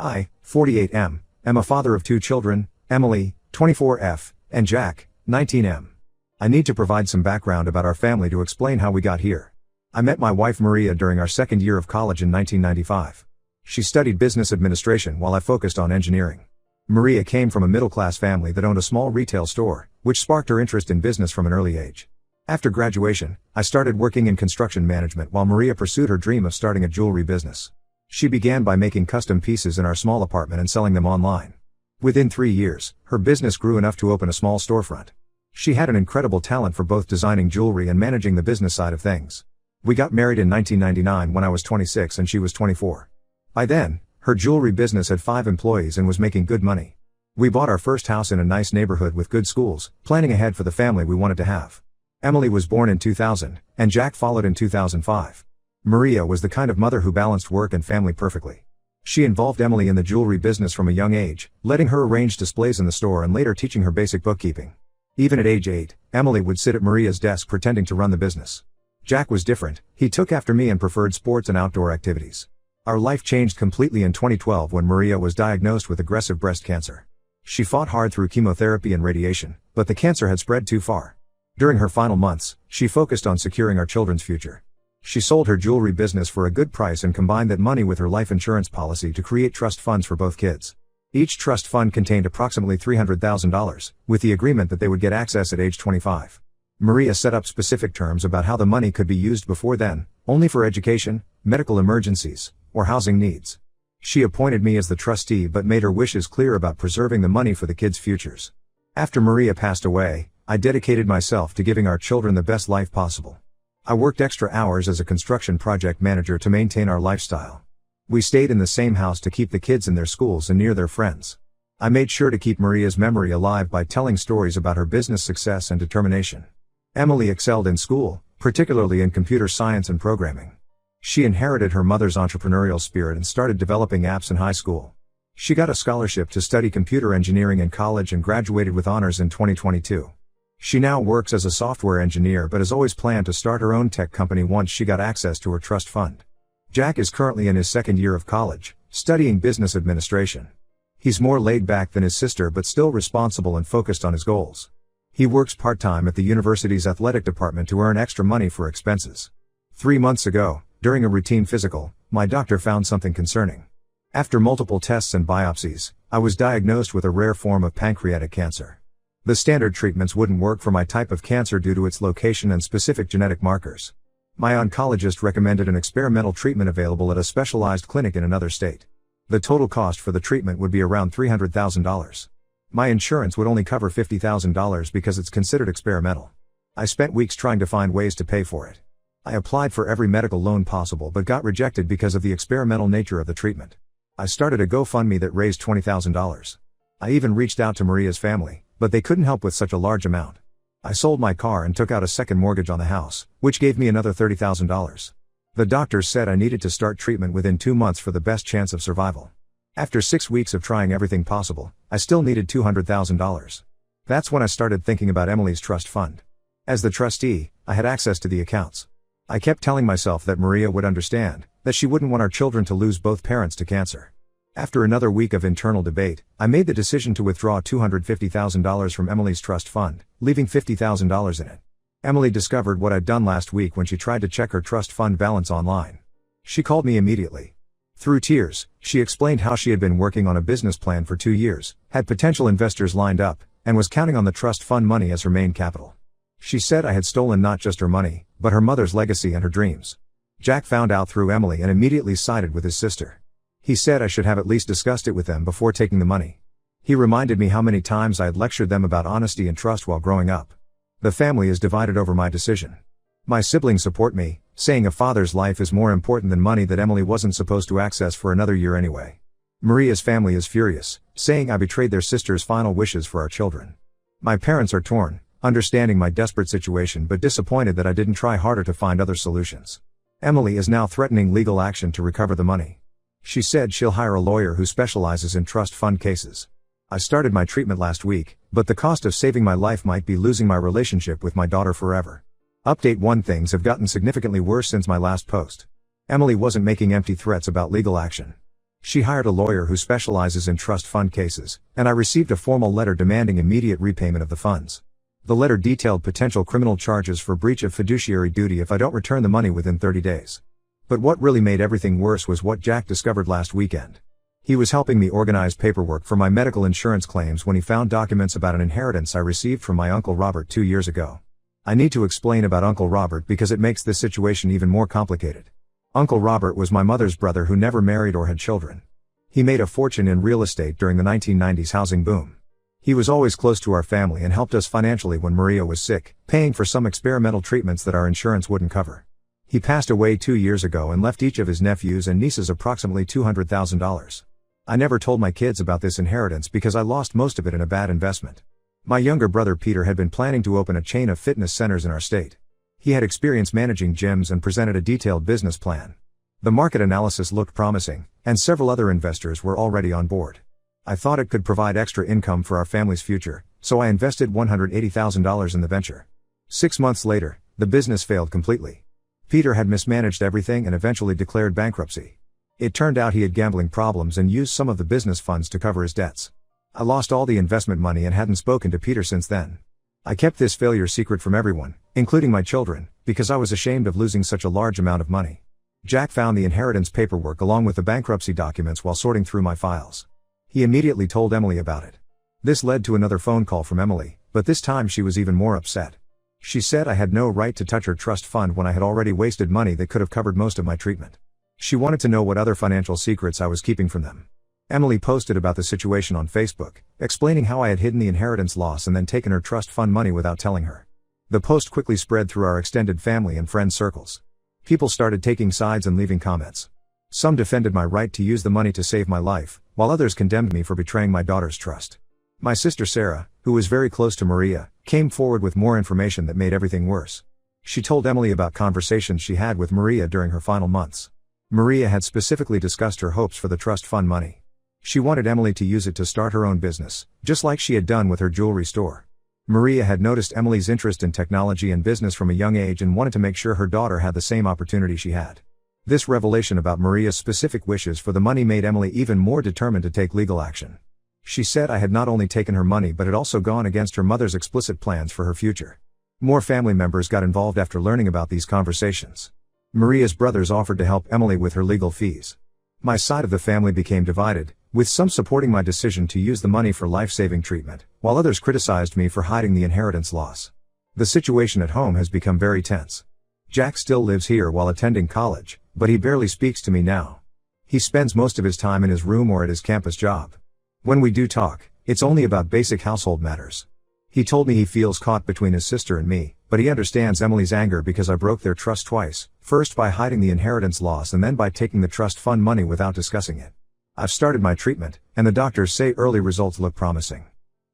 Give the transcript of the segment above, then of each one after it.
I, 48M, am a father of two children, Emily, 24F, and Jack, 19M. I need to provide some background about our family to explain how we got here. I met my wife Maria during our second year of college in 1995. She studied business administration while I focused on engineering. Maria came from a middle-class family that owned a small retail store, which sparked her interest in business from an early age. After graduation, I started working in construction management while Maria pursued her dream of starting a jewelry business. She began by making custom pieces in our small apartment and selling them online. Within 3 years, her business grew enough to open a small storefront. She had an incredible talent for both designing jewelry and managing the business side of things. We got married in 1999 when I was 26 and she was 24. By then, her jewelry business had 5 employees and was making good money. We bought our first house in a nice neighborhood with good schools, planning ahead for the family we wanted to have. Emily was born in 2000, and Jack followed in 2005. Maria was the kind of mother who balanced work and family perfectly. She involved Emily in the jewelry business from a young age, letting her arrange displays in the store and later teaching her basic bookkeeping. Even at age 8, Emily would sit at Maria's desk pretending to run the business. Jack was different. He took after me and preferred sports and outdoor activities. Our life changed completely in 2012 when Maria was diagnosed with aggressive breast cancer. She fought hard through chemotherapy and radiation, but the cancer had spread too far. During her final months, she focused on securing our children's future. She sold her jewelry business for a good price and combined that money with her life insurance policy to create trust funds for both kids. Each trust fund contained approximately $300,000, with the agreement that they would get access at age 25. Maria set up specific terms about how the money could be used before then, only for education, medical emergencies, or housing needs. She appointed me as the trustee but made her wishes clear about preserving the money for the kids' futures. After Maria passed away, I dedicated myself to giving our children the best life possible. I worked extra hours as a construction project manager to maintain our lifestyle. We stayed in the same house to keep the kids in their schools and near their friends. I made sure to keep Maria's memory alive by telling stories about her business success and determination. Emily excelled in school, particularly in computer science and programming. She inherited her mother's entrepreneurial spirit and started developing apps in high school. She got a scholarship to study computer engineering in college and graduated with honors in 2022. She now works as a software engineer but has always planned to start her own tech company once she got access to her trust fund. Jack is currently in his second year of college, studying business administration. He's more laid back than his sister but still responsible and focused on his goals. He works part-time at the university's athletic department to earn extra money for expenses. 3 months ago, during a routine physical, my doctor found something concerning. After multiple tests and biopsies, I was diagnosed with a rare form of pancreatic cancer. The standard treatments wouldn't work for my type of cancer due to its location and specific genetic markers. My oncologist recommended an experimental treatment available at a specialized clinic in another state. The total cost for the treatment would be around $300,000. My insurance would only cover $50,000 because it's considered experimental. I spent weeks trying to find ways to pay for it. I applied for every medical loan possible but got rejected because of the experimental nature of the treatment. I started a GoFundMe that raised $20,000. I even reached out to Maria's family, but they couldn't help with such a large amount. I sold my car and took out a second mortgage on the house, which gave me another $30,000. The doctors said I needed to start treatment within 2 months for the best chance of survival. After 6 weeks of trying everything possible, I still needed $200,000. That's when I started thinking about Emily's trust fund. As the trustee, I had access to the accounts. I kept telling myself that Maria would understand, that she wouldn't want our children to lose both parents to cancer. After another week of internal debate, I made the decision to withdraw $250,000 from Emily's trust fund, leaving $50,000 in it. Emily discovered what I'd done last week when she tried to check her trust fund balance online. She called me immediately. Through tears, she explained how she had been working on a business plan for 2 years, had potential investors lined up, and was counting on the trust fund money as her main capital. She said I had stolen not just her money, but her mother's legacy and her dreams. Jack found out through Emily and immediately sided with his sister. He said I should have at least discussed it with them before taking the money. He reminded me how many times I had lectured them about honesty and trust while growing up. The family is divided over my decision. My siblings support me, saying a father's life is more important than money that Emily wasn't supposed to access for another year anyway. Maria's family is furious, saying I betrayed their sister's final wishes for our children. My parents are torn, understanding my desperate situation but disappointed that I didn't try harder to find other solutions. Emily is now threatening legal action to recover the money. She said she'll hire a lawyer who specializes in trust fund cases. I started my treatment last week, but the cost of saving my life might be losing my relationship with my daughter forever. Update 1: Things have gotten significantly worse since my last post. Emily wasn't making empty threats about legal action. She hired a lawyer who specializes in trust fund cases, and I received a formal letter demanding immediate repayment of the funds. The letter detailed potential criminal charges for breach of fiduciary duty if I don't return the money within 30 days. But what really made everything worse was what Jack discovered last weekend. He was helping me organize paperwork for my medical insurance claims when he found documents about an inheritance I received from my Uncle Robert 2 years ago. I need to explain about Uncle Robert because it makes this situation even more complicated. Uncle Robert was my mother's brother who never married or had children. He made a fortune in real estate during the 1990s housing boom. He was always close to our family and helped us financially when Maria was sick, paying for some experimental treatments that our insurance wouldn't cover. He passed away 2 years ago and left each of his nephews and nieces approximately $200,000. I never told my kids about this inheritance because I lost most of it in a bad investment. My younger brother Peter had been planning to open a chain of fitness centers in our state. He had experience managing gyms and presented a detailed business plan. The market analysis looked promising, and several other investors were already on board. I thought it could provide extra income for our family's future, so I invested $180,000 in the venture. 6 months later, the business failed completely. Peter had mismanaged everything and eventually declared bankruptcy. It turned out he had gambling problems and used some of the business funds to cover his debts. I lost all the investment money and hadn't spoken to Peter since then. I kept this failure secret from everyone, including my children, because I was ashamed of losing such a large amount of money. Jack found the inheritance paperwork along with the bankruptcy documents while sorting through my files. He immediately told Emily about it. This led to another phone call from Emily, but this time she was even more upset. She said I had no right to touch her trust fund when I had already wasted money that could have covered most of my treatment. She wanted to know what other financial secrets I was keeping from them. Emily posted about the situation on Facebook, explaining how I had hidden the inheritance loss and then taken her trust fund money without telling her. The post quickly spread through our extended family and friend circles. People started taking sides and leaving comments. Some defended my right to use the money to save my life, while others condemned me for betraying my daughter's trust. My sister Sarah, who was very close to Maria, came forward with more information that made everything worse. She told Emily about conversations she had with Maria during her final months. Maria had specifically discussed her hopes for the trust fund money. She wanted Emily to use it to start her own business, just like she had done with her jewelry store. Maria had noticed Emily's interest in technology and business from a young age and wanted to make sure her daughter had the same opportunity she had. This revelation about Maria's specific wishes for the money made Emily even more determined to take legal action. She said I had not only taken her money but had also gone against her mother's explicit plans for her future. More family members got involved after learning about these conversations. Maria's brothers offered to help Emily with her legal fees. My side of the family became divided, with some supporting my decision to use the money for life-saving treatment, while others criticized me for hiding the inheritance loss. The situation at home has become very tense. Jack still lives here while attending college, but he barely speaks to me now. He spends most of his time in his room or at his campus job. When we do talk, it's only about basic household matters. He told me he feels caught between his sister and me, but he understands Emily's anger because I broke their trust twice, first by hiding the inheritance loss and then by taking the trust fund money without discussing it. I've started my treatment, and the doctors say early results look promising.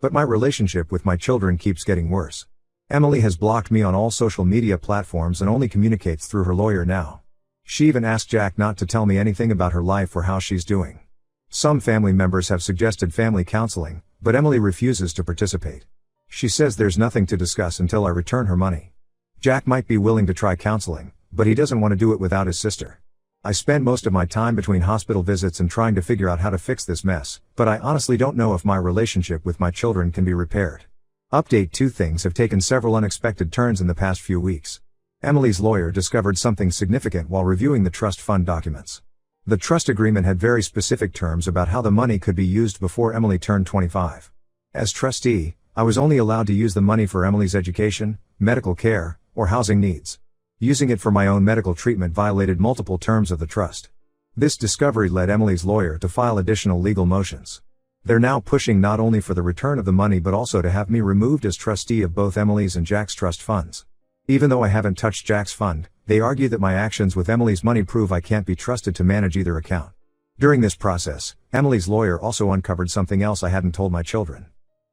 But my relationship with my children keeps getting worse. Emily has blocked me on all social media platforms and only communicates through her lawyer now. She even asked Jack not to tell me anything about her life or how she's doing. Some family members have suggested family counseling, but Emily refuses to participate. She says there's nothing to discuss until I return her money. Jack might be willing to try counseling, but he doesn't want to do it without his sister. I spend most of my time between hospital visits and trying to figure out how to fix this mess, but I honestly don't know if my relationship with my children can be repaired. Update: 2 things have taken several unexpected turns in the past few weeks. Emily's lawyer discovered something significant while reviewing the trust fund documents. The trust agreement had very specific terms about how the money could be used before Emily turned 25. As trustee, I was only allowed to use the money for Emily's education, medical care, or housing needs. Using it for my own medical treatment violated multiple terms of the trust. This discovery led Emily's lawyer to file additional legal motions. They're now pushing not only for the return of the money but also to have me removed as trustee of both Emily's and Jack's trust funds. Even though I haven't touched Jack's fund, they argue that my actions with Emily's money prove I can't be trusted to manage either account. During this process, Emily's lawyer also uncovered something else I hadn't told my children.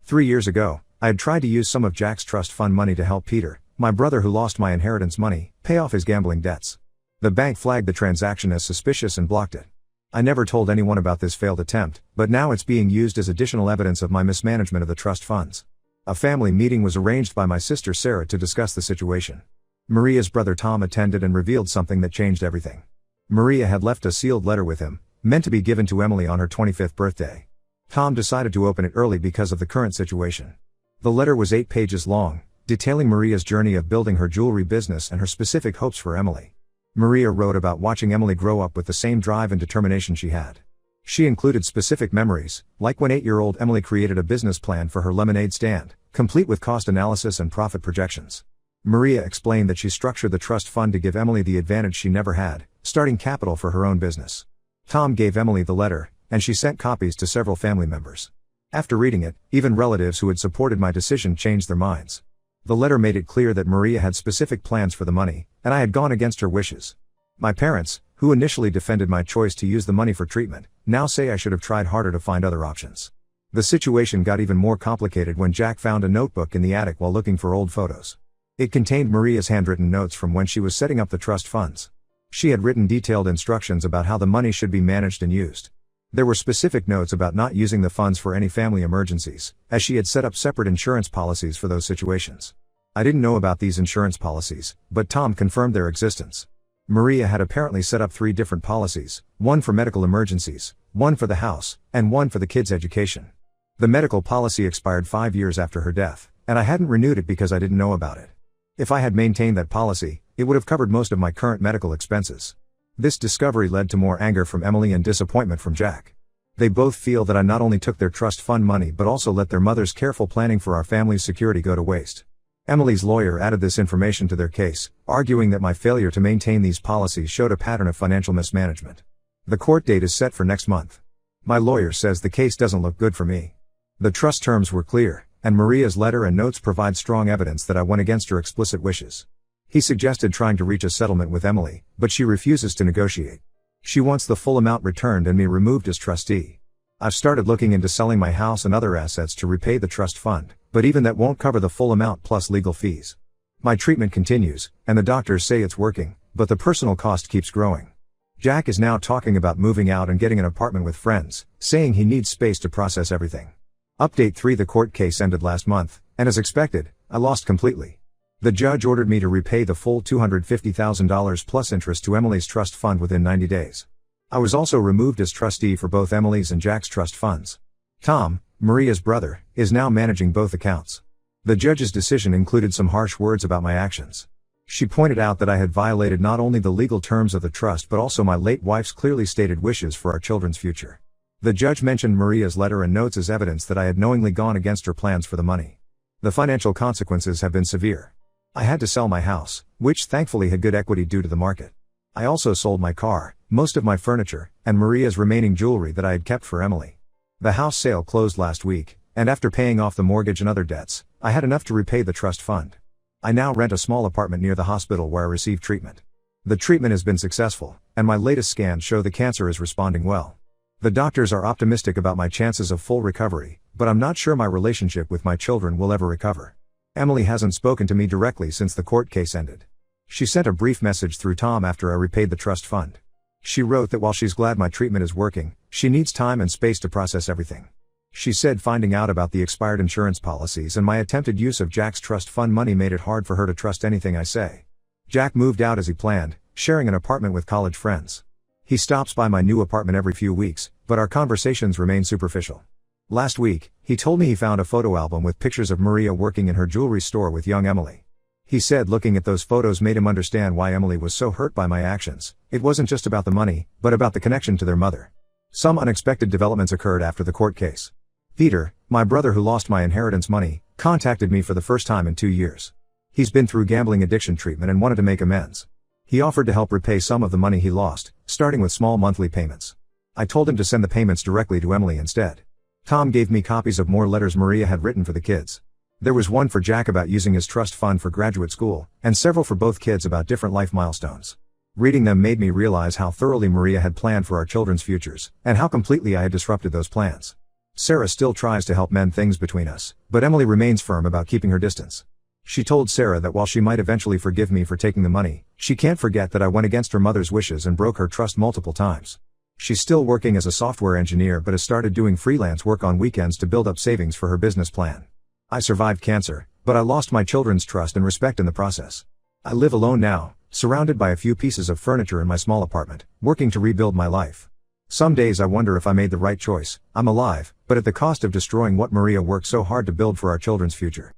3 years ago, I had tried to use some of Jack's trust fund money to help Peter, my brother who lost my inheritance money, pay off his gambling debts. The bank flagged the transaction as suspicious and blocked it. I never told anyone about this failed attempt, but now it's being used as additional evidence of my mismanagement of the trust funds. A family meeting was arranged by my sister Sarah to discuss the situation. Maria's brother Tom attended and revealed something that changed everything. Maria had left a sealed letter with him, meant to be given to Emily on her 25th birthday. Tom decided to open it early because of the current situation. The letter was 8 pages long, detailing Maria's journey of building her jewelry business and her specific hopes for Emily. Maria wrote about watching Emily grow up with the same drive and determination she had. She included specific memories, like when 8-year-old Emily created a business plan for her lemonade stand, complete with cost analysis and profit projections. Maria explained that she structured the trust fund to give Emily the advantage she never had, starting capital for her own business. Tom gave Emily the letter, and she sent copies to several family members. After reading it, even relatives who had supported my decision changed their minds. The letter made it clear that Maria had specific plans for the money, and I had gone against her wishes. My parents, who initially defended my choice to use the money for treatment, now say I should have tried harder to find other options. The situation got even more complicated when Jack found a notebook in the attic while looking for old photos. It contained Maria's handwritten notes from when she was setting up the trust funds. She had written detailed instructions about how the money should be managed and used. There were specific notes about not using the funds for any family emergencies, as she had set up separate insurance policies for those situations. I didn't know about these insurance policies, but Tom confirmed their existence. Maria had apparently set up 3 different policies, one for medical emergencies, one for the house, and one for the kids' education. The medical policy expired 5 years after her death, and I hadn't renewed it because I didn't know about it. If I had maintained that policy, it would have covered most of my current medical expenses. This discovery led to more anger from Emily and disappointment from Jack. They both feel that I not only took their trust fund money but also let their mother's careful planning for our family's security go to waste. Emily's lawyer added this information to their case, arguing that my failure to maintain these policies showed a pattern of financial mismanagement. The court date is set for next month. My lawyer says the case doesn't look good for me. The trust terms were clear, and Maria's letter and notes provide strong evidence that I went against her explicit wishes. He suggested trying to reach a settlement with Emily, but she refuses to negotiate. She wants the full amount returned and me removed as trustee. I've started looking into selling my house and other assets to repay the trust fund, but even that won't cover the full amount plus legal fees. My treatment continues, and the doctors say it's working, but the personal cost keeps growing. Jack is now talking about moving out and getting an apartment with friends, saying he needs space to process everything. Update 3: The court case ended last month, and as expected, I lost completely. The judge ordered me to repay the full $250,000 plus interest to Emily's trust fund within 90 days. I was also removed as trustee for both Emily's and Jack's trust funds. Tom, Maria's brother, is now managing both accounts. The judge's decision included some harsh words about my actions. She pointed out that I had violated not only the legal terms of the trust but also my late wife's clearly stated wishes for our children's future. The judge mentioned Maria's letter and notes as evidence that I had knowingly gone against her plans for the money. The financial consequences have been severe. I had to sell my house, which thankfully had good equity due to the market. I also sold my car, most of my furniture, and Maria's remaining jewelry that I had kept for Emily. The house sale closed last week, and after paying off the mortgage and other debts, I had enough to repay the trust fund. I now rent a small apartment near the hospital where I receive treatment. The treatment has been successful, and my latest scans show the cancer is responding well. The doctors are optimistic about my chances of full recovery, but I'm not sure my relationship with my children will ever recover. Emily hasn't spoken to me directly since the court case ended. She sent a brief message through Tom after I repaid the trust fund. She wrote that while she's glad my treatment is working, she needs time and space to process everything. She said finding out about the expired insurance policies and my attempted use of Jack's trust fund money made it hard for her to trust anything I say. Jack moved out as he planned, sharing an apartment with college friends. He stops by my new apartment every few weeks, but our conversations remain superficial. Last week, he told me he found a photo album with pictures of Maria working in her jewelry store with young Emily. He said looking at those photos made him understand why Emily was so hurt by my actions. It wasn't just about the money, but about the connection to their mother. Some unexpected developments occurred after the court case. Peter, my brother who lost my inheritance money, contacted me for the first time in 2 years. He's been through gambling addiction treatment and wanted to make amends. He offered to help repay some of the money he lost, starting with small monthly payments. I told him to send the payments directly to Emily instead. Tom gave me copies of more letters Maria had written for the kids. There was one for Jack about using his trust fund for graduate school, and several for both kids about different life milestones. Reading them made me realize how thoroughly Maria had planned for our children's futures, and how completely I had disrupted those plans. Sarah still tries to help mend things between us, but Emily remains firm about keeping her distance. She told Sarah that while she might eventually forgive me for taking the money, she can't forget that I went against her mother's wishes and broke her trust multiple times. She's still working as a software engineer but has started doing freelance work on weekends to build up savings for her business plan. I survived cancer, but I lost my children's trust and respect in the process. I live alone now, surrounded by a few pieces of furniture in my small apartment, working to rebuild my life. Some days I wonder if I made the right choice. I'm alive, but at the cost of destroying what Maria worked so hard to build for our children's future.